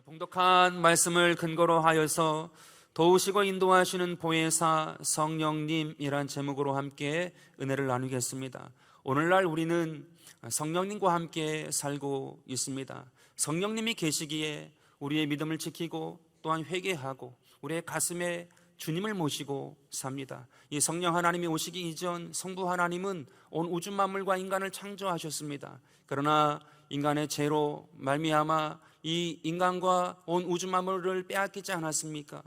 오늘 봉독한 말씀을 근거로 하여서 도우시고 인도하시는 보혜사 성령님이란 제목으로 함께 은혜를 나누겠습니다. 오늘날 우리는 성령님과 함께 살고 있습니다. 성령님이 계시기에 우리의 믿음을 지키고 또한 회개하고 우리의 가슴에 주님을 모시고 삽니다. 이 성령 하나님이 오시기 이전 성부 하나님은 온 우주 만물과 인간을 창조하셨습니다. 그러나 인간의 죄로 말미암아 이 인간과 온 우주 만물을 빼앗기지 않았습니까?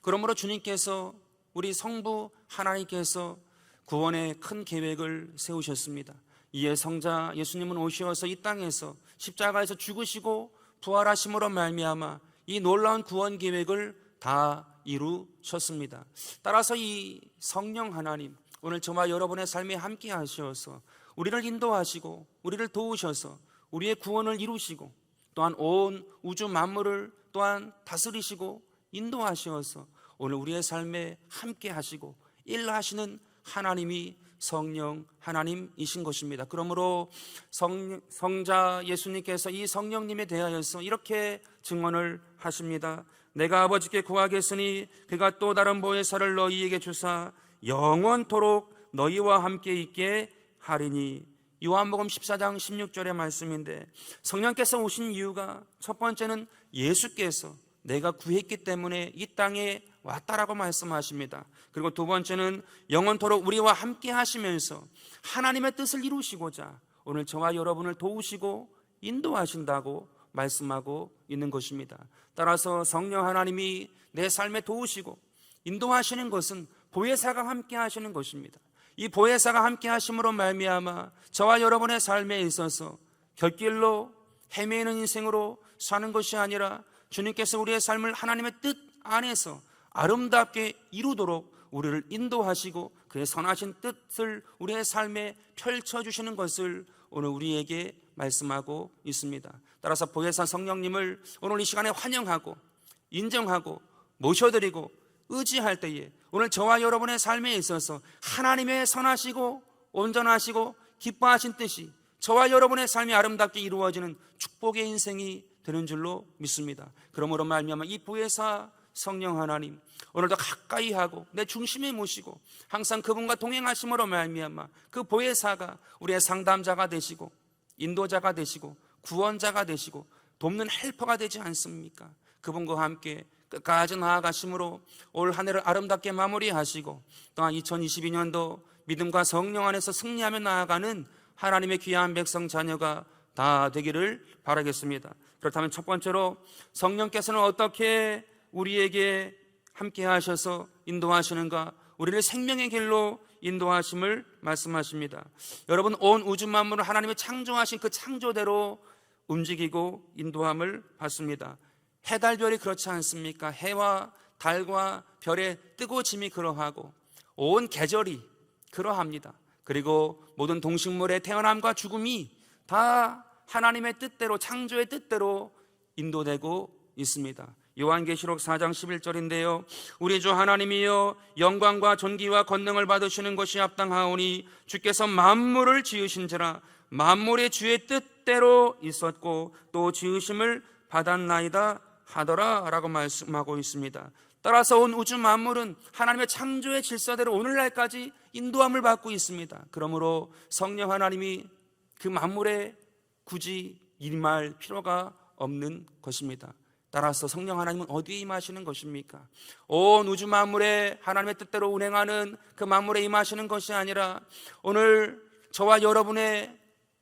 그러므로 주님께서 우리 성부 하나님께서 구원의 큰 계획을 세우셨습니다. 이에 성자 예수님은 오셔서 이 땅에서 십자가에서 죽으시고 부활하심으로 말미암아 이 놀라운 구원 계획을 다 이루셨습니다. 따라서 이 성령 하나님, 오늘 저와 여러분의 삶에 함께 하셔서 우리를 인도하시고 우리를 도우셔서 우리의 구원을 이루시고 또한 온 우주 만물을 또한 다스리시고 인도하셔서 오늘 우리의 삶에 함께 하시고 일하시는 하나님이 성령 하나님이신 것입니다. 그러므로 성자 예수님께서 이 성령님에 대하여서 이렇게 증언을 하십니다. 내가 아버지께 구하겠으니 그가 또 다른 보혜사를 너희에게 주사 영원토록 너희와 함께 있게 하리니. 요한복음 14장 16절의 말씀인데, 성령께서 오신 이유가 첫 번째는 예수께서 내가 구했기 때문에 이 땅에 왔다라고 말씀하십니다. 그리고 두 번째는 영원토록 우리와 함께 하시면서 하나님의 뜻을 이루시고자 오늘 저와 여러분을 도우시고 인도하신다고 말씀하고 있는 것입니다. 따라서 성령 하나님이 내 삶에 도우시고 인도하시는 것은 보혜사가 함께 하시는 것입니다. 이 보혜사가 함께 하심으로 말미암아 저와 여러분의 삶에 있어서 곁길로 헤매는 인생으로 사는 것이 아니라 주님께서 우리의 삶을 하나님의 뜻 안에서 아름답게 이루도록 우리를 인도하시고 그의 선하신 뜻을 우리의 삶에 펼쳐주시는 것을 오늘 우리에게 말씀하고 있습니다. 따라서 보혜사 성령님을 오늘 이 시간에 환영하고 인정하고 모셔드리고 의지할 때에 오늘 저와 여러분의 삶에 있어서 하나님의 선하시고 온전하시고 기뻐하신 뜻이 저와 여러분의 삶이 아름답게 이루어지는 축복의 인생이 되는 줄로 믿습니다. 그러므로 말미암아 이 보혜사 성령 하나님 오늘도 가까이 하고 내 중심에 모시고 항상 그분과 동행하심으로 말미암아 그 보혜사가 우리의 상담자가 되시고 인도자가 되시고 구원자가 되시고 돕는 헬퍼가 되지 않습니까? 그분과 함께 끝까지 나아가심으로 올 한 해를 아름답게 마무리하시고 또한 2022년도 믿음과 성령 안에서 승리하며 나아가는 하나님의 귀한 백성 자녀가 다 되기를 바라겠습니다. 그렇다면 첫 번째로 성령께서는 어떻게 우리에게 함께 하셔서 인도하시는가? 우리를 생명의 길로 인도하심을 말씀하십니다. 여러분, 온 우주 만물을 하나님이 창조하신 그 창조대로 움직이고 인도함을 받습니다. 해, 달, 별이 그렇지 않습니까? 해와 달과 별의 뜨고짐이 그러하고 온 계절이 그러합니다. 그리고 모든 동식물의 태어남과 죽음이 다 하나님의 뜻대로, 창조의 뜻대로 인도되고 있습니다. 요한계시록 4장 11절인데요 우리 주 하나님이여 영광과 존귀와 권능을 받으시는 것이 합당하오니 주께서 만물을 지으신지라 만물의 주의 뜻대로 있었고 또 지으심을 받았나이다 하더라 라고 말씀하고 있습니다. 따라서 온 우주 만물은 하나님의 창조의 질서대로 오늘날까지 인도함을 받고 있습니다. 그러므로 성령 하나님이 그 만물에 굳이 임할 필요가 없는 것입니다. 따라서 성령 하나님은 어디에 임하시는 것입니까? 온 우주 만물에 하나님의 뜻대로 운행하는 그 만물에 임하시는 것이 아니라 오늘 저와 여러분의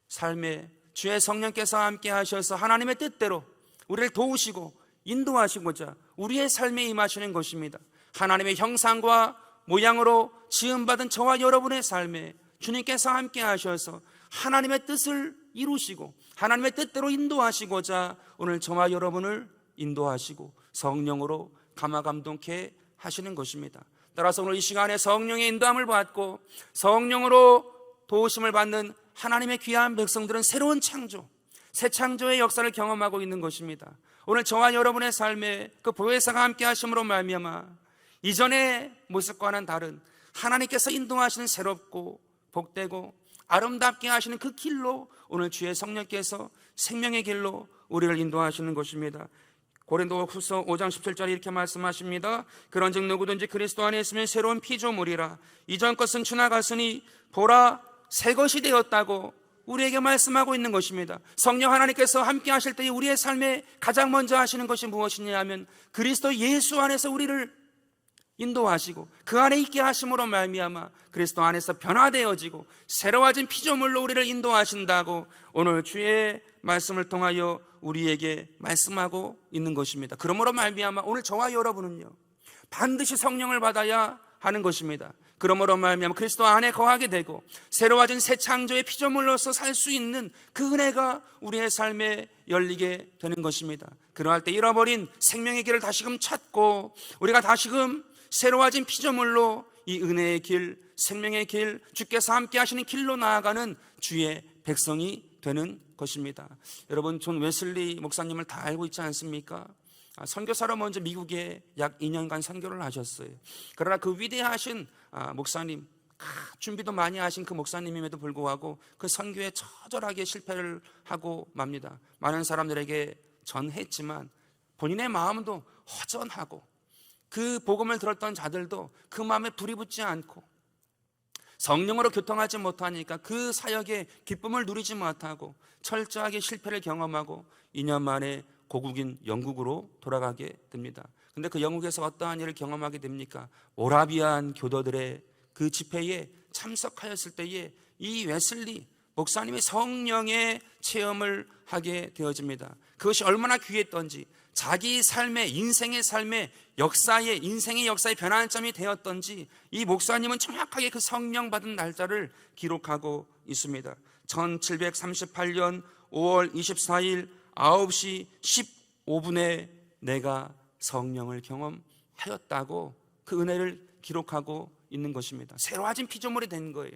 삶에 주의 성령께서 함께 하셔서 하나님의 뜻대로 우리를 도우시고 인도하시고자 우리의 삶에 임하시는 것입니다. 하나님의 형상과 모양으로 지음받은 저와 여러분의 삶에 주님께서 함께 하셔서 하나님의 뜻을 이루시고 하나님의 뜻대로 인도하시고자 오늘 저와 여러분을 인도하시고 성령으로 감화감동케 하시는 것입니다. 따라서 오늘 이 시간에 성령의 인도함을 받고 성령으로 도우심을 받는 하나님의 귀한 백성들은 새로운 창조, 새 창조의 역사를 경험하고 있는 것입니다. 오늘 저와 여러분의 삶에 그 보혜사가 함께 하심으로 말미암아 이전의 모습과는 다른 하나님께서 인도하시는 새롭고 복되고 아름답게 하시는 그 길로 오늘 주의 성령께서 생명의 길로 우리를 인도하시는 것입니다. 고린도후서 5장 17절에 이렇게 말씀하십니다. 그런즉 누구든지 그리스도 안에 있으면 새로운 피조물이라. 이전 것은 지나갔으니 보라 새 것이 되었다고 우리에게 말씀하고 있는 것입니다. 성령 하나님께서 함께 하실 때 우리의 삶에 가장 먼저 하시는 것이 무엇이냐 하면 그리스도 예수 안에서 우리를 인도하시고 그 안에 있게 하심으로 말미암아 그리스도 안에서 변화되어지고 새로워진 피조물로 우리를 인도하신다고 오늘 주의 말씀을 통하여 우리에게 말씀하고 있는 것입니다. 그러므로 말미암아 오늘 저와 여러분은요 반드시 성령을 받아야 하는 것입니다. 그러므로 말미암아 그리스도 안에 거하게 되고 새로워진 새 창조의 피조물로서 살 수 있는 그 은혜가 우리의 삶에 열리게 되는 것입니다. 그러할 때 잃어버린 생명의 길을 다시금 찾고 우리가 다시금 새로워진 피조물로 이 은혜의 길, 생명의 길, 주께서 함께 하시는 길로 나아가는 주의 백성이 되는 것입니다. 여러분 존 웨슬리 목사님을 다 알고 있지 않습니까? 선교사로 먼저 미국에 약 2년간 선교를 하셨어요. 그러나 그 위대하신 목사님, 준비도 많이 하신 그 목사님임에도 불구하고 그 선교에 처절하게 실패를 하고 맙니다. 많은 사람들에게 전했지만 본인의 마음도 허전하고 그 복음을 들었던 자들도 그 마음에 불이 붙지 않고 성령으로 교통하지 못하니까 그 사역의 기쁨을 누리지 못하고 철저하게 실패를 경험하고 2년 만에 고국인 영국으로 돌아가게 됩니다. 근데 그 영국에서 어떠한 일을 경험하게 됩니까? 모라비안 교도들의 그 집회에 참석하였을 때에 이 웨슬리 목사님의 성령의 체험을 하게 되어집니다. 그것이 얼마나 귀했던지 자기 삶의 인생의 삶의 역사의 인생의 역사의 변환점이 되었던지 이 목사님은 정확하게 그 성령 받은 날짜를 기록하고 있습니다. 1738년 5월 24일 9시 15분에 내가 성령을 경험하였다고 그 은혜를 기록하고 있는 것입니다. 새로워진 피조물이 된 거예요.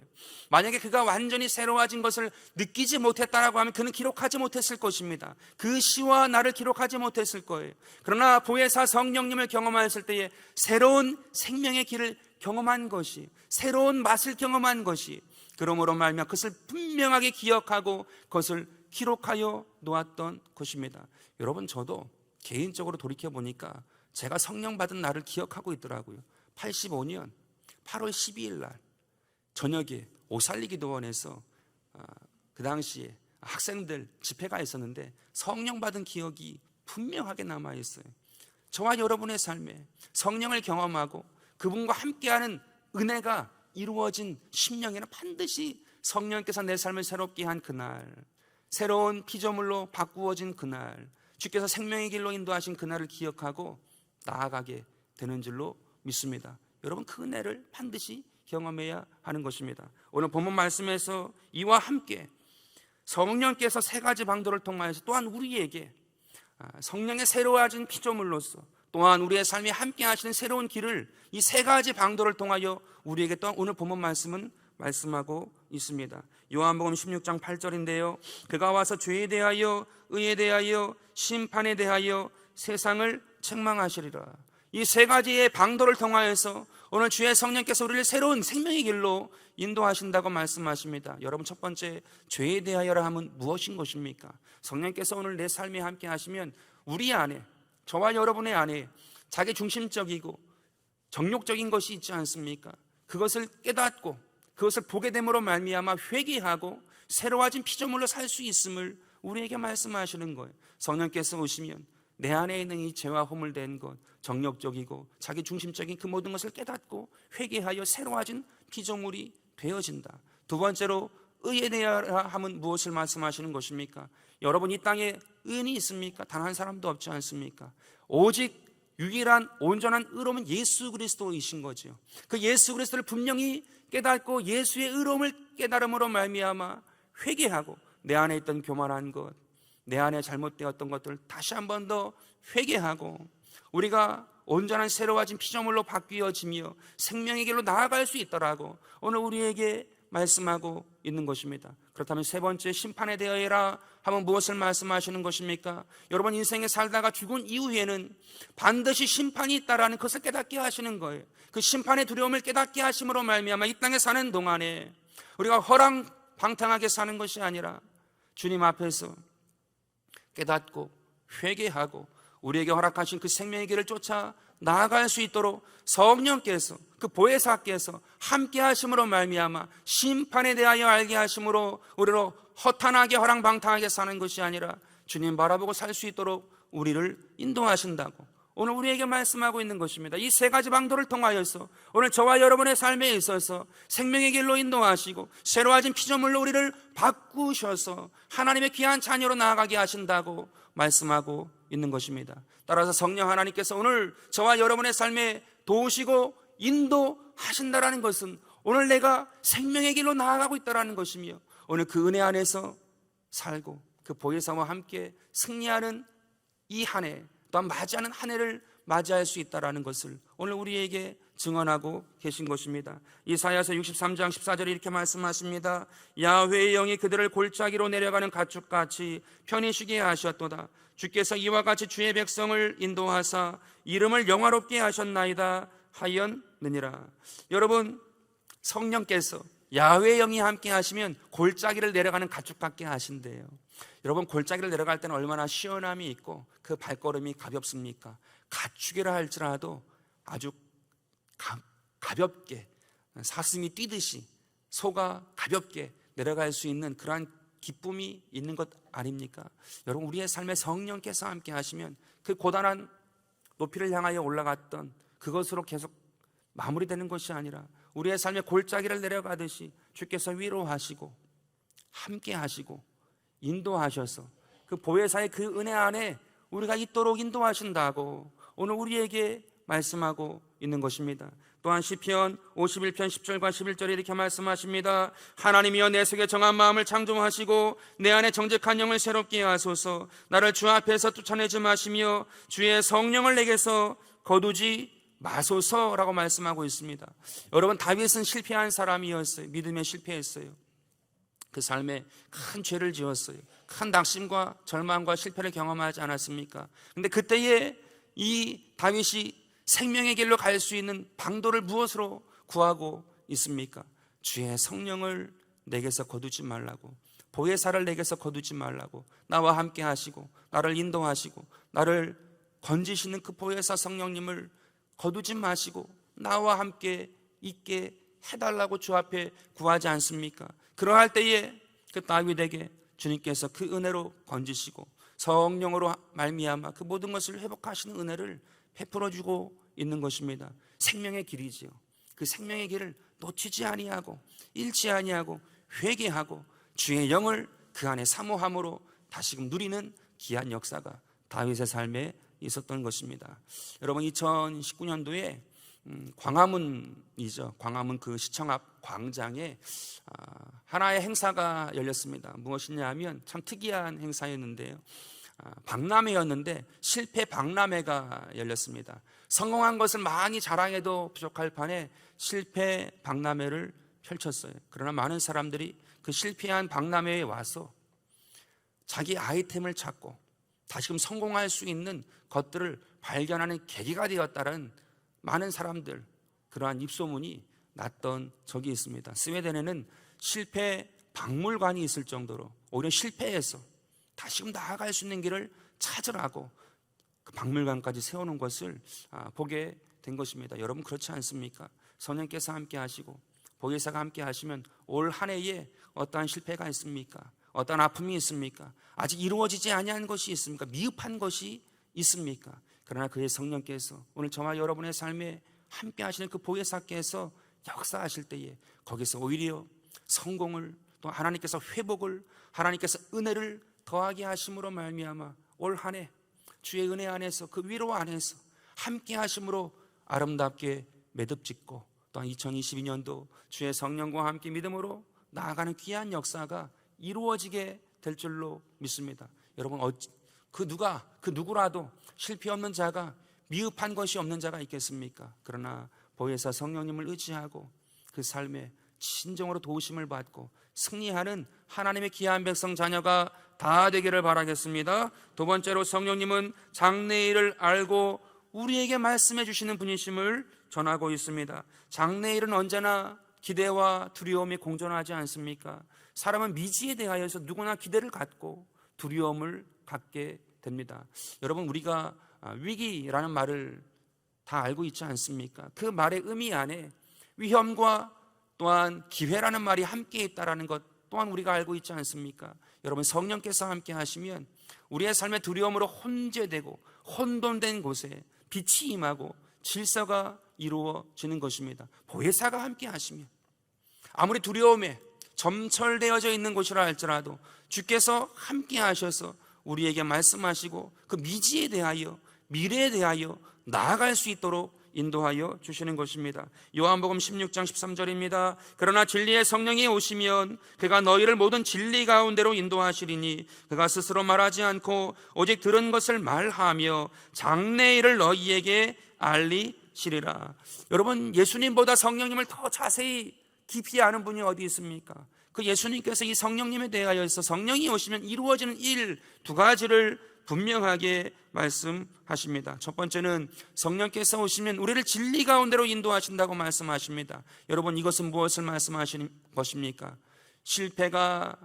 만약에 그가 완전히 새로워진 것을 느끼지 못했다라고 하면 그는 기록하지 못했을 것입니다. 그 시와 나를 기록하지 못했을 거예요. 그러나 보혜사 성령님을 경험하였을 때에 새로운 생명의 길을 경험한 것이, 새로운 맛을 경험한 것이, 그러므로 말미암아 그것을 분명하게 기억하고 그것을 기록하여 놓았던 것입니다. 여러분 저도 개인적으로 돌이켜 보니까 제가 성령 받은 날을 기억하고 있더라고요. 85년 8월 12일 날 저녁에 오살리 기도원에서 그 당시에 학생들 집회가 있었는데 성령 받은 기억이 분명하게 남아있어요. 저와 여러분의 삶에 성령을 경험하고 그분과 함께하는 은혜가 이루어진 심령에는 반드시 성령께서 내 삶을 새롭게 한 그날, 새로운 피조물로 바꾸어진 그날, 주께서 생명의 길로 인도하신 그날을 기억하고 나아가게 되는 줄로 믿습니다. 여러분 그 은혜를 반드시 경험해야 하는 것입니다. 오늘 본문 말씀에서 이와 함께 성령께서 세 가지 방도를 통하여서 또한 우리에게 성령의 새로워진 피조물로서 또한 우리의 삶에 함께 하시는 새로운 길을 이 세 가지 방도를 통하여 우리에게 또한 오늘 본문 말씀은 말씀하고 있습니다. 요한복음 16장 8절인데요 그가 와서 죄에 대하여 의에 대하여 심판에 대하여 세상을 책망하시리라. 이 세 가지의 방도를 통하여서 오늘 주의 성령께서 우리를 새로운 생명의 길로 인도하신다고 말씀하십니다. 여러분 첫 번째 죄에 대하여라 하면 무엇인 것입니까? 성령께서 오늘 내 삶에 함께 하시면 우리 안에 저와 여러분의 안에 자기 중심적이고 정욕적인 것이 있지 않습니까? 그것을 깨닫고 그것을 보게 됨으로 말미암아 회개하고 새로워진 피조물로 살 수 있음을 우리에게 말씀하시는 거예요. 성령께서 오시면 내 안에 있는 이 죄와 허물된 것, 정욕적이고 자기 중심적인 그 모든 것을 깨닫고 회개하여 새로워진 피조물이 되어진다. 두 번째로 의에 대하여 하면 무엇을 말씀하시는 것입니까? 여러분 이 땅에 의인이 있습니까? 단 한 사람도 없지 않습니까? 오직 유일한 온전한 의로움은 예수 그리스도이신 거죠. 그 예수 그리스도를 분명히 깨닫고 예수의 의로움을 깨달음으로 말미암아 회개하고 내 안에 있던 교만한 것, 내 안에 잘못되었던 것들을 다시 한 번 더 회개하고 우리가 온전한 새로워진 피조물로 바뀌어지며 생명의 길로 나아갈 수 있더라고 오늘 우리에게 말씀하고 있는 것입니다. 그렇다면 세 번째 심판에 대하여라 하면 무엇을 말씀하시는 것입니까? 여러분 인생에 살다가 죽은 이후에는 반드시 심판이 있다라는 것을 깨닫게 하시는 거예요. 그 심판의 두려움을 깨닫게 하심으로 말미암아 이 땅에 사는 동안에 우리가 허랑방탕하게 사는 것이 아니라 주님 앞에서 깨닫고 회개하고 우리에게 허락하신 그 생명의 길을 쫓아 나아갈 수 있도록 성령께서, 그 보혜사께서 함께 하심으로 말미암아 심판에 대하여 알게 하심으로 우리로 허탄하게 허랑방탕하게 사는 것이 아니라 주님 바라보고 살 수 있도록 우리를 인도하신다고 오늘 우리에게 말씀하고 있는 것입니다. 이 세 가지 방도를 통하여서 오늘 저와 여러분의 삶에 있어서 생명의 길로 인도하시고 새로워진 피조물로 우리를 바꾸셔서 하나님의 귀한 자녀로 나아가게 하신다고 말씀하고 있는 것입니다. 따라서 성령 하나님께서 오늘 저와 여러분의 삶에 도우시고 인도하신다라는 것은 오늘 내가 생명의 길로 나아가고 있다는 것이며 오늘 그 은혜 안에서 살고 그 보혜사와 함께 승리하는 이 한 해, 또한 맞이하는 한 해를 맞이할 수 있다는 것을 오늘 우리에게 증언하고 계신 것입니다. 이사야서 63장 14절에 이렇게 말씀하십니다. 야훼의 영이 그들을 골짜기로 내려가는 가축같이 편히 쉬게 하셨도다. 주께서 이와 같이 주의 백성을 인도하사 이름을 영화롭게 하셨나이다 하였느니라. 여러분, 성령께서 야훼의 영이 함께 하시면 골짜기를 내려가는 가축 같게 하신대요. 여러분, 골짜기를 내려갈 때는 얼마나 시원함이 있고 그 발걸음이 가볍습니까? 가축이라 할지라도 아주 가볍게 사슴이 뛰듯이 소가 가볍게 내려갈 수 있는 그러한 기쁨이 있는 것 아닙니까? 여러분, 우리의 삶에 성령께서 함께 하시면 그 고단한 높이를 향하여 올라갔던 그것으로 계속 마무리되는 것이 아니라 우리의 삶의 골짜기를 내려가듯이 주께서 위로하시고 함께 하시고 인도하셔서 그 보혜사의 그 은혜 안에 우리가 있도록 인도하신다고 오늘 우리에게 말씀하고 있는 것입니다. 또한 시편 51편 10절과 11절에 이렇게 말씀하십니다. 하나님이여 내 속에 정한 마음을 창조하시고 내 안에 정직한 영을 새롭게 하소서. 나를 주 앞에서 쫓아내지 마시며 주의 성령을 내게서 거두지 마소서라고 말씀하고 있습니다. 여러분, 다윗은 실패한 사람이었어요. 믿음에 실패했어요. 그 삶에 큰 죄를 지었어요. 큰 낙심과 절망과 실패를 경험하지 않았습니까? 근데 그때에 이 다윗이 생명의 길로 갈 수 있는 방도를 무엇으로 구하고 있습니까? 주의 성령을 내게서 거두지 말라고, 보혜사를 내게서 거두지 말라고, 나와 함께 하시고 나를 인도하시고 나를 건지시는 그 보혜사 성령님을 거두지 마시고 나와 함께 있게 해달라고 주 앞에 구하지 않습니까? 그러할 때에 그 다윗에게 주님께서 그 은혜로 건지시고 성령으로 말미암아 그 모든 것을 회복하시는 은혜를 베풀어주고 있는 것입니다. 생명의 길이지요. 그 생명의 길을 놓치지 아니하고 잃지 아니하고 회개하고 주의 영을 그 안에 사모함으로 다시금 누리는 귀한 역사가 다윗의 삶에 있었던 것입니다. 여러분, 2019년도에 광화문이죠. 광화문 그 시청 앞 광장에 하나의 행사가 열렸습니다. 무엇이냐 하면 참 특이한 행사였는데요. 박람회였는데 실패 박람회가 열렸습니다. 성공한 것을 많이 자랑해도 부족할 판에 실패 박람회를 펼쳤어요. 그러나 많은 사람들이 그 실패한 박람회에 와서 자기 아이템을 찾고 다시금 성공할 수 있는 것들을 발견하는 계기가 되었다는 많은 사람들, 그러한 입소문이 났던 적이 있습니다. 스웨덴에는 실패 박물관이 있을 정도로 오히려 실패해서 다시금 나아갈 수 있는 길을 찾으라고 그 박물관까지 세우는 것을 보게 된 것입니다. 여러분, 그렇지 않습니까? 성령께서 함께 하시고 보혜사가 함께 하시면 올 한 해에 어떠한 실패가 있습니까? 어떤 아픔이 있습니까? 아직 이루어지지 아니한 것이 있습니까? 미흡한 것이 있습니까? 그러나 그의 성령께서 오늘 저와 여러분의 삶에 함께 하시는 그 보혜사께서 역사하실 때에 거기서 오히려 성공을, 또 하나님께서 회복을, 하나님께서 은혜를 더하게 하심으로 말미암아 올 한 해 주의 은혜 안에서 그 위로 안에서 함께 하심으로 아름답게 매듭짓고 또한 2022년도 주의 성령과 함께 믿음으로 나아가는 귀한 역사가 이루어지게 될 줄로 믿습니다. 여러분, 그 누구라도 실패 없는 자가, 미흡한 것이 없는 자가 있겠습니까? 그러나 보혜사 성령님을 의지하고 그 삶에 진정으로 도우심을 받고 승리하는 하나님의 귀한 백성 자녀가 다 되기를 바라겠습니다. 두 번째로, 성령님은 장래일을 알고 우리에게 말씀해 주시는 분이심을 전하고 있습니다. 장래일은 언제나 기대와 두려움이 공존하지 않습니까? 사람은 미지에 대하여서 누구나 기대를 갖고 두려움을 갖게 됩니다. 여러분, 우리가 위기라는 말을 다 알고 있지 않습니까? 그 말의 의미 안에 위험과 또한 기회라는 말이 함께 있다는 것 또한 우리가 알고 있지 않습니까? 여러분, 성령께서 함께 하시면 우리의 삶의 두려움으로 혼재되고 혼돈된 곳에 빛이 임하고 질서가 이루어지는 것입니다. 보혜사가 함께 하시면 아무리 두려움에 점철되어져 있는 곳이라 할지라도 주께서 함께 하셔서 우리에게 말씀하시고 그 미지에 대하여, 미래에 대하여 나아갈 수 있도록 인도하여 주시는 것입니다. 요한복음 16장 13절입니다. 그러나 진리의 성령이 오시면 그가 너희를 모든 진리 가운데로 인도하시리니 그가 스스로 말하지 않고 오직 들은 것을 말하며 장래일을 너희에게 알리시리라. 여러분, 예수님보다 성령님을 더 자세히 깊이 아는 분이 어디 있습니까? 그 예수님께서 이 성령님에 대하여서 성령이 오시면 이루어지는 일 두 가지를 분명하게 말씀하십니다. 첫 번째는 성령께서 오시면 우리를 진리 가운데로 인도하신다고 말씀하십니다. 여러분, 이것은 무엇을 말씀하시는 것입니까? 실패가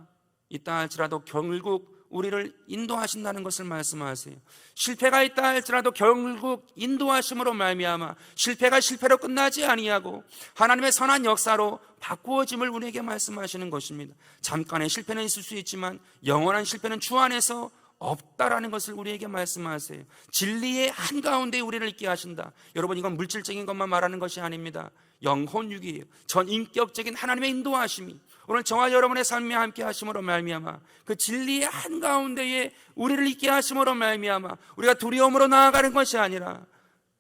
있다 할지라도 결국 우리를 인도하신다는 것을 말씀하세요. 실패가 있다 할지라도 결국 인도하심으로 말미암아 실패가 실패로 끝나지 아니하고 하나님의 선한 역사로 바꾸어짐을 우리에게 말씀하시는 것입니다. 잠깐의 실패는 있을 수 있지만 영원한 실패는 주 안에서 없다라는 것을 우리에게 말씀하세요. 진리의 한가운데 우리를 있게 하신다. 여러분, 이건 물질적인 것만 말하는 것이 아닙니다. 영혼육이에요. 전인격적인 하나님의 인도하심이 오늘 저와 여러분의 삶에 함께 하심으로 말미암아 그 진리의 한가운데에 우리를 있게 하심으로 말미암아 우리가 두려움으로 나아가는 것이 아니라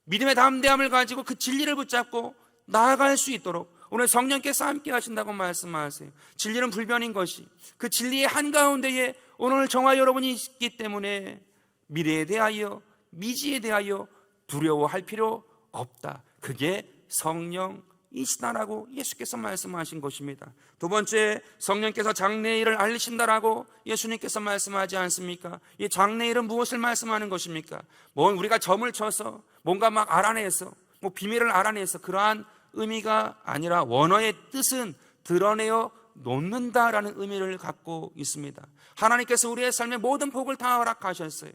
믿음의 담대함을 가지고 그 진리를 붙잡고 나아갈 수 있도록 오늘 성령께서 함께 하신다고 말씀하세요. 진리는 불변인 것이 그 진리의 한가운데에 오늘 저와 여러분이 있기 때문에 미래에 대하여 미지에 대하여 두려워할 필요 없다. 그게 성령이시다라고 예수께서 말씀하신 것입니다. 두 번째, 성령께서 장래일을 알리신다라고 예수님께서 말씀하지 않습니까? 이 장래일은 무엇을 말씀하는 것입니까? 우리가 점을 쳐서 뭔가 막 알아내서 비밀을 알아내서 그러한 의미가 아니라 원어의 뜻은 드러내어 놓는다라는 의미를 갖고 있습니다. 하나님께서 우리의 삶의 모든 복을 다 허락하셨어요.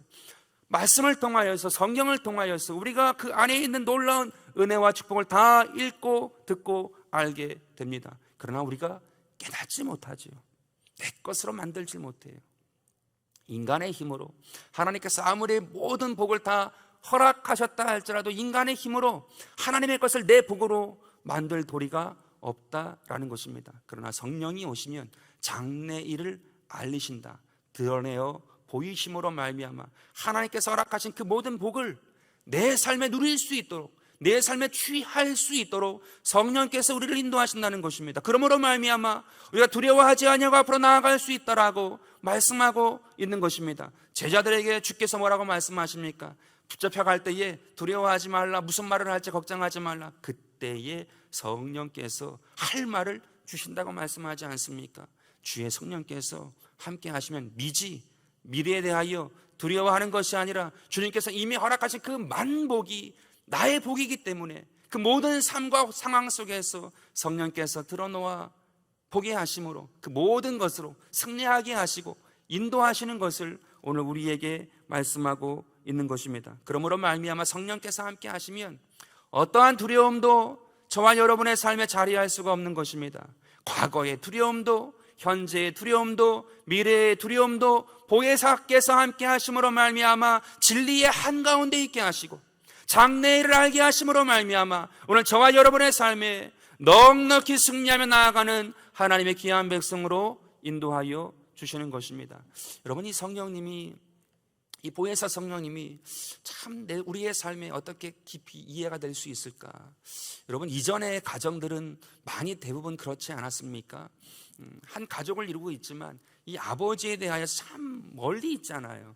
말씀을 통하여서, 성경을 통하여서 우리가 그 안에 있는 놀라운 은혜와 축복을 다 읽고 듣고 알게 됩니다. 그러나 우리가 깨닫지 못하지요. 내 것으로 만들지 못해요. 인간의 힘으로 하나님께서 아무리 모든 복을 다 허락하셨다 할지라도 인간의 힘으로 하나님의 것을 내 복으로 만들 도리가 없다라는 것입니다. 그러나 성령이 오시면 장래일을 알리신다, 드러내어 보이심으로 말미암아 하나님께서 허락하신 그 모든 복을 내 삶에 누릴 수 있도록, 내 삶에 취할 수 있도록 성령께서 우리를 인도하신다는 것입니다. 그러므로 말미암아 우리가 두려워하지 아니하고 앞으로 나아갈 수 있다라고 말씀하고 있는 것입니다. 제자들에게 주께서 뭐라고 말씀하십니까? 붙잡혀갈 때에 두려워하지 말라, 무슨 말을 할지 걱정하지 말라. 그때에 성령께서 할 말을 주신다고 말씀하지 않습니까? 주의 성령께서 함께 하시면 미래에 대하여 두려워하는 것이 아니라 주님께서 이미 허락하신 그 만복이 나의 복이기 때문에 그 모든 삶과 상황 속에서 성령께서 드러놓아 보게 하심으로 그 모든 것으로 승리하게 하시고 인도하시는 것을 오늘 우리에게 말씀하고 있는 것입니다. 그러므로 말미암아 성령께서 함께 하시면 어떠한 두려움도 저와 여러분의 삶에 자리할 수가 없는 것입니다. 과거의 두려움도, 현재의 두려움도, 미래의 두려움도 보혜사께서 함께 하심으로 말미암아 진리의 한가운데 있게 하시고 장래일을 알게 하심으로 말미암아 오늘 저와 여러분의 삶에 넉넉히 승리하며 나아가는 하나님의 귀한 백성으로 인도하여 주시는 것입니다. 여러분, 이 성령님이, 이 보혜사 성령님이 참 우리의 삶에 어떻게 깊이 이해가 될 수 있을까? 여러분, 이전의 가정들은 많이 대부분 그렇지 않았습니까? 한 가족을 이루고 있지만 이 아버지에 대하여 참 멀리 있잖아요.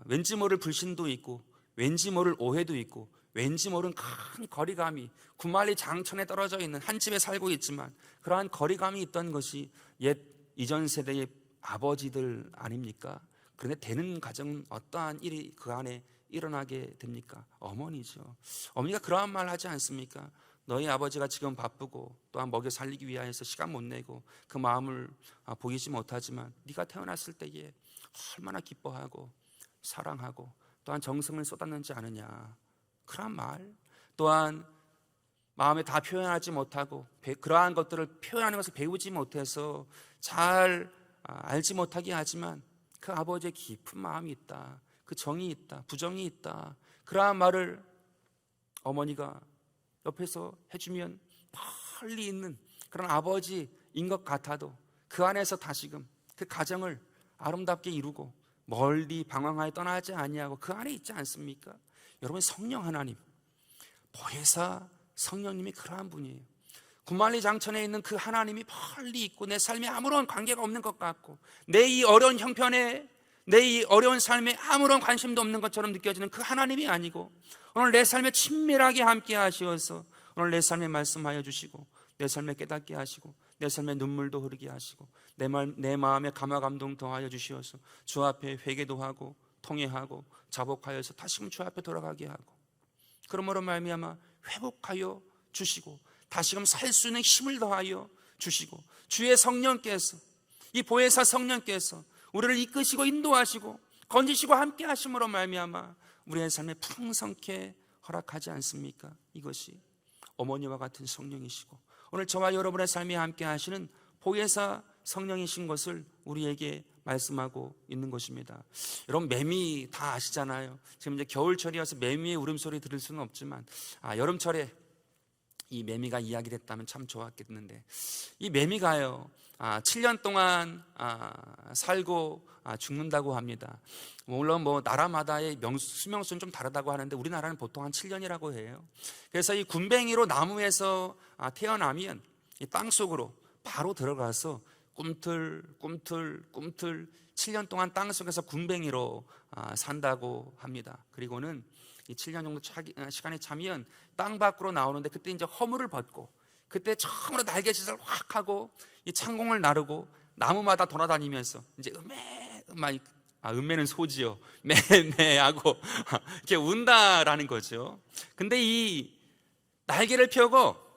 왠지 모를 불신도 있고 왠지 모를 오해도 있고 왠지 모른 큰 거리감이, 구말리 장천에 떨어져 있는 한 집에 살고 있지만 그러한 거리감이 있던 것이 옛 이전 세대의 아버지들 아닙니까? 그런데 되는 가정은 어떠한 일이 그 안에 일어나게 됩니까? 어머니죠. 어머니가 그러한 말 하지 않습니까? 너희 아버지가 지금 바쁘고 또한 먹여 살리기 위하여서 시간 못 내고 그 마음을 보이지 못하지만 네가 태어났을 때에 얼마나 기뻐하고 사랑하고 또한 정성을 쏟았는지 아느냐. 그런 말, 또한 마음에 다 표현하지 못하고 그러한 것들을 표현하는 것을 배우지 못해서 잘 알지 못하게 하지만 그 아버지의 깊은 마음이 있다, 그 정이 있다, 부정이 있다, 그러한 말을 어머니가 옆에서 해주면 멀리 있는 그런 아버지인 것 같아도 그 안에서 다시금 그 가정을 아름답게 이루고 멀리 방황하여 떠나지 아니하고 그 안에 있지 않습니까? 여러분, 성령 하나님, 보혜사 성령님이 그러한 분이에요. 구만리장천에 있는 그 하나님이 멀리 있고 내 삶에 아무런 관계가 없는 것 같고 내 이 어려운 형편에, 내 이 어려운 삶에 아무런 관심도 없는 것처럼 느껴지는 그 하나님이 아니고 오늘 내 삶에 친밀하게 함께 하시어서 오늘 내 삶에 말씀하여 주시고 내 삶에 깨닫게 하시고 내 삶에 눈물도 흐르게 하시고 내 마음에 감화감동 더하여 주시어서 주 앞에 회개도 하고 통회하고 자복하여서 다시금 주 앞에 돌아가게 하고 그러므로 말미암아 회복하여 주시고 다시금 살 수 있는 힘을 더하여 주시고 주의 성령께서, 이 보혜사 성령께서 우리를 이끄시고 인도하시고 건지시고 함께 하심으로 말미암아 우리의 삶에 풍성케 허락하지 않습니까? 이것이 어머니와 같은 성령이시고 오늘 저와 여러분의 삶에 함께 하시는 보혜사 성령이신 것을 우리에게 말씀하고 있는 것입니다. 여러분, 매미 다 아시잖아요. 지금 이제 겨울철이어서 매미의 울음소리 들을 수는 없지만 여름철에 이 매미가 이야기를 했다면 참 좋았겠는데, 이 매미가요 7년 동안 살고 죽는다고 합니다. 물론 나라마다의 수명수는 좀 다르다고 하는데 우리나라는 보통 한 7년이라고 해요. 그래서 이 군뱅이로 나무에서 태어나면 이 땅속으로 바로 들어가서 꿈틀 7년 동안 땅속에서 군뱅이로 산다고 합니다. 그리고는 이 7년 정도 시간이 차면 땅 밖으로 나오는데 그때 이제 허물을 벗고 그때 처음으로 날개짓을 확 하고 이 창공을 나르고 나무마다 돌아다니면서 이제 음매는 소지요. 매매하고 이렇게 운다라는 거죠. 근데 이 날개를 펴고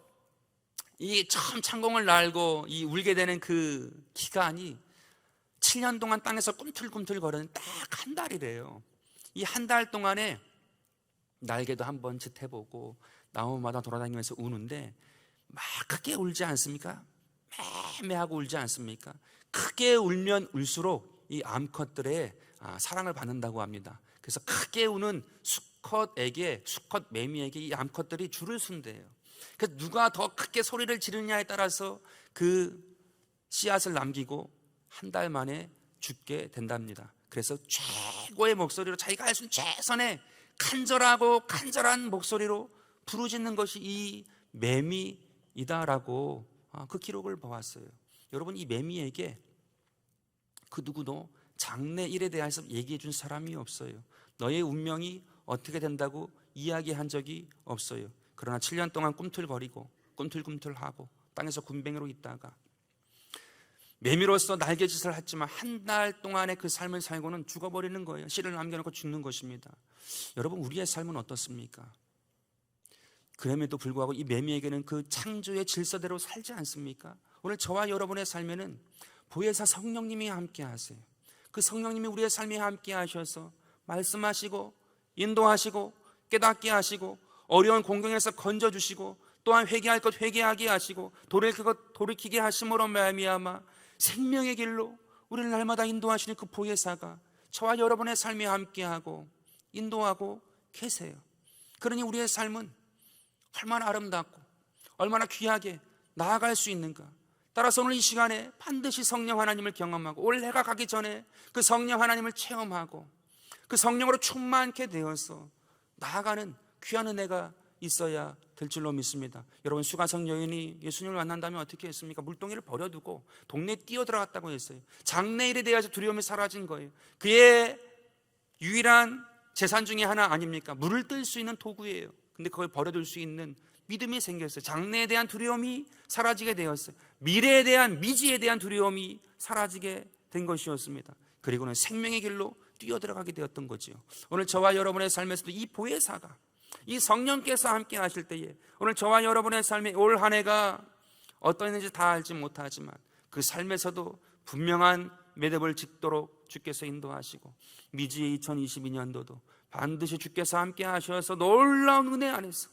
이 처음 창공을 날고 이 울게 되는 그 기간이 7년 동안 땅에서 꿈틀꿈틀 거리는 딱 한 달이래요. 이 한 달 동안에 날개도 한번 짙해보고 나무마다 돌아다니면서 우는데 막 크게 울지 않습니까? 매매하고 울지 않습니까? 크게 울면 울수록 이 암컷들의 사랑을 받는다고 합니다. 그래서 크게 우는 수컷 매미에게 이 암컷들이 줄을 쓴대요. 그래서 누가 더 크게 소리를 지르냐에 따라서 그 씨앗을 남기고 한 달 만에 죽게 된답니다. 그래서 최고의 목소리로 자기가 할 수 있는 최선의 간절한 목소리로 부르짖는 것이 이 매미이다라고 그 기록을 보았어요. 여러분, 이 매미에게 그 누구도 장래일에 대해서 얘기해 준 사람이 없어요. 너의 운명이 어떻게 된다고 이야기한 적이 없어요. 그러나 7년 동안 꿈틀거리고 꿈틀꿈틀하고 땅에서 군뱅이로 있다가 매미로서 날개짓을 했지만 한 달 동안의 그 삶을 살고는 죽어버리는 거예요. 씨를 남겨놓고 죽는 것입니다. 여러분, 우리의 삶은 어떻습니까? 그럼에도 불구하고 이 매미에게는 그 창조의 질서대로 살지 않습니까? 오늘 저와 여러분의 삶에는 보혜사 성령님이 함께 하세요. 그 성령님이 우리의 삶에 함께 하셔서 말씀하시고 인도하시고 깨닫게 하시고 어려운 공경에서 건져주시고 또한 회개할 것 회개하게 하시고 돌이킬 것 돌이키게 하심으로 말미암아 생명의 길로 우리를 날마다 인도하시는 그 보혜사가 저와 여러분의 삶에 함께하고 인도하고 계세요. 그러니 우리의 삶은 얼마나 아름답고 얼마나 귀하게 나아갈 수 있는가. 따라서 오늘 이 시간에 반드시 성령 하나님을 경험하고 올 해가 가기 전에 그 성령 하나님을 체험하고 그 성령으로 충만케 되어서 나아가는 귀한 은혜가 있어야 될 줄로 믿습니다. 여러분, 수가성 여인이 예수님을 만난다면 어떻게 했습니까? 물동이를 버려두고 동네에 뛰어들어갔다고 했어요. 장래일에 대해서 두려움이 사라진 거예요. 그의 유일한 재산 중에 하나 아닙니까? 물을 뜰 수 있는 도구예요. 근데 그걸 버려둘 수 있는 믿음이 생겼어요. 장래에 대한 두려움이 사라지게 되었어요. 미래에 대한 미지에 대한 두려움이 사라지게 된 것이었습니다. 그리고는 생명의 길로 뛰어들어가게 되었던 거죠. 오늘 저와 여러분의 삶에서도 이 보혜사가 이 성령께서 함께 하실 때에 오늘 저와 여러분의 삶에 올 한 해가 어떠했는지 다 알지 못하지만 그 삶에서도 분명한 매듭을 짓도록 주께서 인도하시고 미지의 2022년도도 반드시 주께서 함께 하셔서 놀라운 은혜 안에서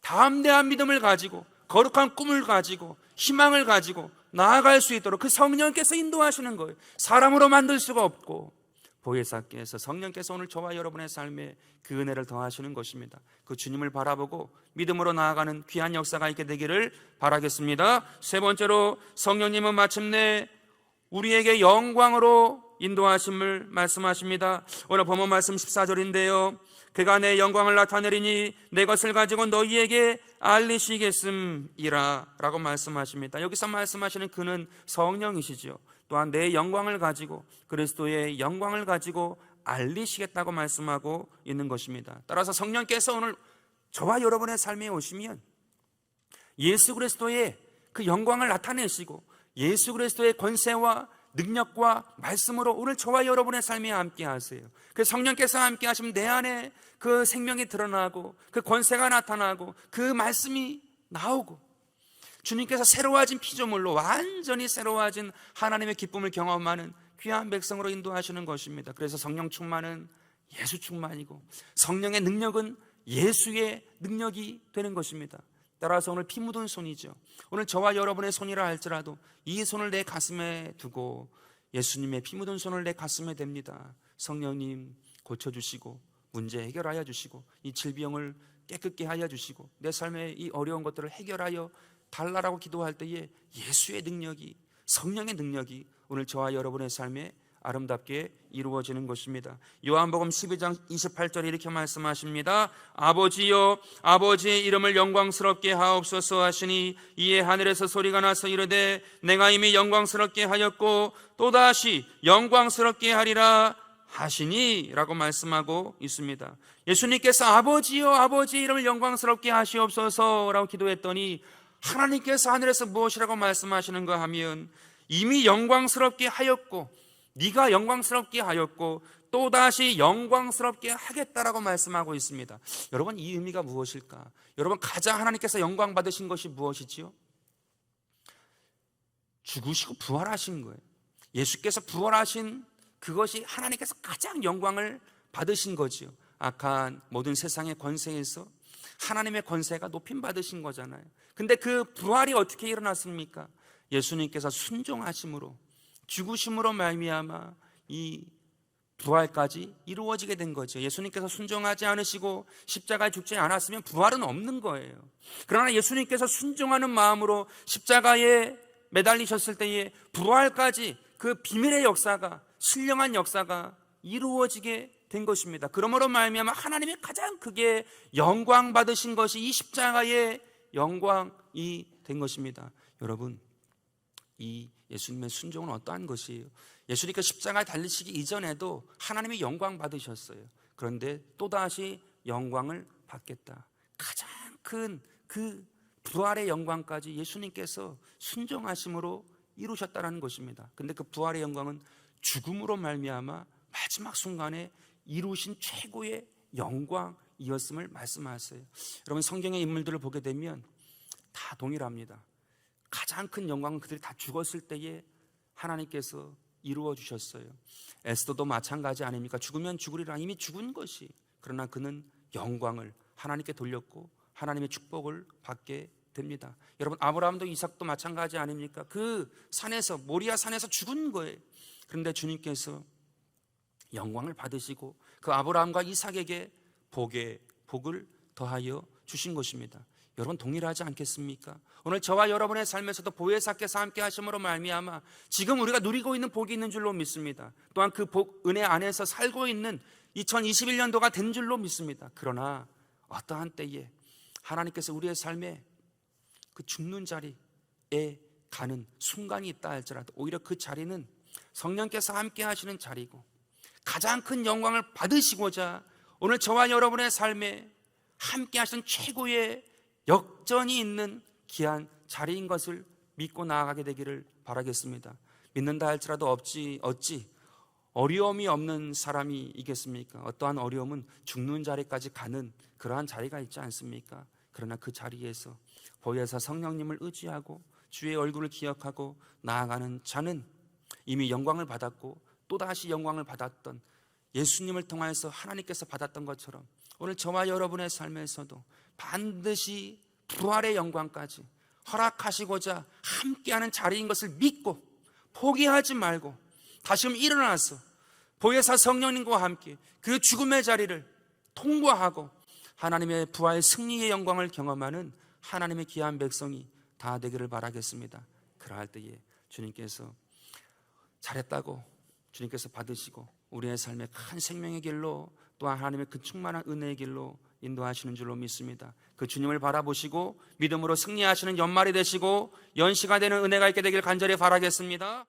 담대한 믿음을 가지고 거룩한 꿈을 가지고 희망을 가지고 나아갈 수 있도록 그 성령께서 인도하시는 거예요. 사람으로 만들 수가 없고 보혜사께서 성령께서 오늘 저와 여러분의 삶에 그 은혜를 더하시는 것입니다. 그 주님을 바라보고 믿음으로 나아가는 귀한 역사가 있게 되기를 바라겠습니다. 세 번째로 성령님은 마침내 우리에게 영광으로 인도하심을 말씀하십니다. 오늘 본문 말씀 14절인데요 그가 내 영광을 나타내리니 내 것을 가지고 너희에게 알리시겠음이라 라고 말씀하십니다. 여기서 말씀하시는 그는 성령이시죠. 또한 내 영광을 가지고 그리스도의 영광을 가지고 알리시겠다고 말씀하고 있는 것입니다. 따라서 성령께서 오늘 저와 여러분의 삶에 오시면 예수 그리스도의 그 영광을 나타내시고 예수 그리스도의 권세와 능력과 말씀으로 오늘 저와 여러분의 삶에 함께 하세요. 그 성령께서 함께 하시면 내 안에 그 생명이 드러나고 그 권세가 나타나고 그 말씀이 나오고 주님께서 새로워진 피조물로 완전히 새로워진 하나님의 기쁨을 경험하는 귀한 백성으로 인도하시는 것입니다. 그래서 성령 충만은 예수 충만이고 성령의 능력은 예수의 능력이 되는 것입니다. 따라서 오늘 피 묻은 손이죠. 오늘 저와 여러분의 손이라 할지라도 이 손을 내 가슴에 두고 예수님의 피 묻은 손을 내 가슴에 댑니다. 성령님 고쳐주시고 문제 해결하여 주시고 이 질병을 깨끗게 하여 주시고 내 삶의 이 어려운 것들을 해결하여 달라라고 기도할 때에 예수의 능력이 성령의 능력이 오늘 저와 여러분의 삶에 아름답게 이루어지는 것입니다. 요한복음 12장 28절에 이렇게 말씀하십니다. 아버지여 아버지의 이름을 영광스럽게 하옵소서 하시니 이에 하늘에서 소리가 나서 이르되 내가 이미 영광스럽게 하였고 또다시 영광스럽게 하리라 하시니 라고 말씀하고 있습니다. 예수님께서 아버지여 아버지의 이름을 영광스럽게 하시옵소서 라고 기도했더니 하나님께서 하늘에서 무엇이라고 말씀하시는가 하면 이미 영광스럽게 하였고 네가 영광스럽게 하였고 또다시 영광스럽게 하겠다라고 말씀하고 있습니다. 여러분 이 의미가 무엇일까? 여러분 가장 하나님께서 영광 받으신 것이 무엇이지요? 죽으시고 부활하신 거예요. 예수께서 부활하신 그것이 하나님께서 가장 영광을 받으신 거지요. 악한 모든 세상의 권세에서 하나님의 권세가 높임 받으신 거잖아요. 근데 그 부활이 어떻게 일어났습니까? 예수님께서 순종하심으로 죽으심으로 말미암아 이 부활까지 이루어지게 된 거죠. 예수님께서 순종하지 않으시고 십자가에 죽지 않았으면 부활은 없는 거예요. 그러나 예수님께서 순종하는 마음으로 십자가에 매달리셨을 때에 부활까지 그 비밀의 역사가 신령한 역사가 이루어지게 된 것입니다. 그러므로 말미암아 하나님의 가장 크게 영광 받으신 것이 이 십자가의 영광이 된 것입니다. 여러분 이 예수님의 순종은 어떠한 것이에요? 예수님께서 십자가에 달리시기 이전에도 하나님의 영광 받으셨어요. 그런데 또다시 영광을 받겠다. 가장 큰 그 부활의 영광까지 예수님께서 순종하심으로 이루셨다는 것입니다. 그런데 그 부활의 영광은 죽음으로 말미암아 마지막 순간에 이루신 최고의 영광이었음을 말씀하세요. 여러분 성경의 인물들을 보게 되면 다 동일합니다. 가장 큰 영광은 그들이 다 죽었을 때에 하나님께서 이루어 주셨어요. 에스더도 마찬가지 아닙니까? 죽으면 죽으리라 이미 죽은 것이. 그러나 그는 영광을 하나님께 돌렸고 하나님의 축복을 받게 됩니다. 여러분 아브라함도 이삭도 마찬가지 아닙니까? 그 산에서 모리아 산에서 죽은 거예요. 그런데 주님께서 영광을 받으시고 그 아브라함과 이삭에게 복을 더하여 주신 것입니다. 여러분 동일하지 않겠습니까? 오늘 저와 여러분의 삶에서도 보혜사께서 함께 하심으로 말미암아 지금 우리가 누리고 있는 복이 있는 줄로 믿습니다. 또한 그 복 은혜 안에서 살고 있는 2021년도가 된 줄로 믿습니다. 그러나 어떠한 때에 하나님께서 우리의 삶에 그 죽는 자리에 가는 순간이 있다 할지라도 오히려 그 자리는 성령께서 함께 하시는 자리고 가장 큰 영광을 받으시고자 오늘 저와 여러분의 삶에 함께 하시는 최고의 역전이 있는 귀한 자리인 것을 믿고 나아가게 되기를 바라겠습니다. 믿는다 할지라도 어찌 어려움이 없는 사람이 있겠습니까? 어떠한 어려움은 죽는 자리까지 가는 그러한 자리가 있지 않습니까? 그러나 그 자리에서 보혜사 성령님을 의지하고 주의 얼굴을 기억하고 나아가는 자는 이미 영광을 받았고 또다시 영광을 받았던 예수님을 통하여서 하나님께서 받았던 것처럼 오늘 저와 여러분의 삶에서도 반드시 부활의 영광까지 허락하시고자 함께하는 자리인 것을 믿고 포기하지 말고 다시금 일어나서 보혜사 성령님과 함께 그 죽음의 자리를 통과하고 하나님의 부활 승리의 영광을 경험하는 하나님의 귀한 백성이 다 되기를 바라겠습니다. 그러할 때에 주님께서 잘했다고 주님께서 받으시고 우리의 삶의 큰 생명의 길로 또한 하나님의 그 충만한 은혜의 길로 인도하시는 줄로 믿습니다. 그 주님을 바라보시고 믿음으로 승리하시는 연말이 되시고 연시가 되는 은혜가 있게 되길 간절히 바라겠습니다.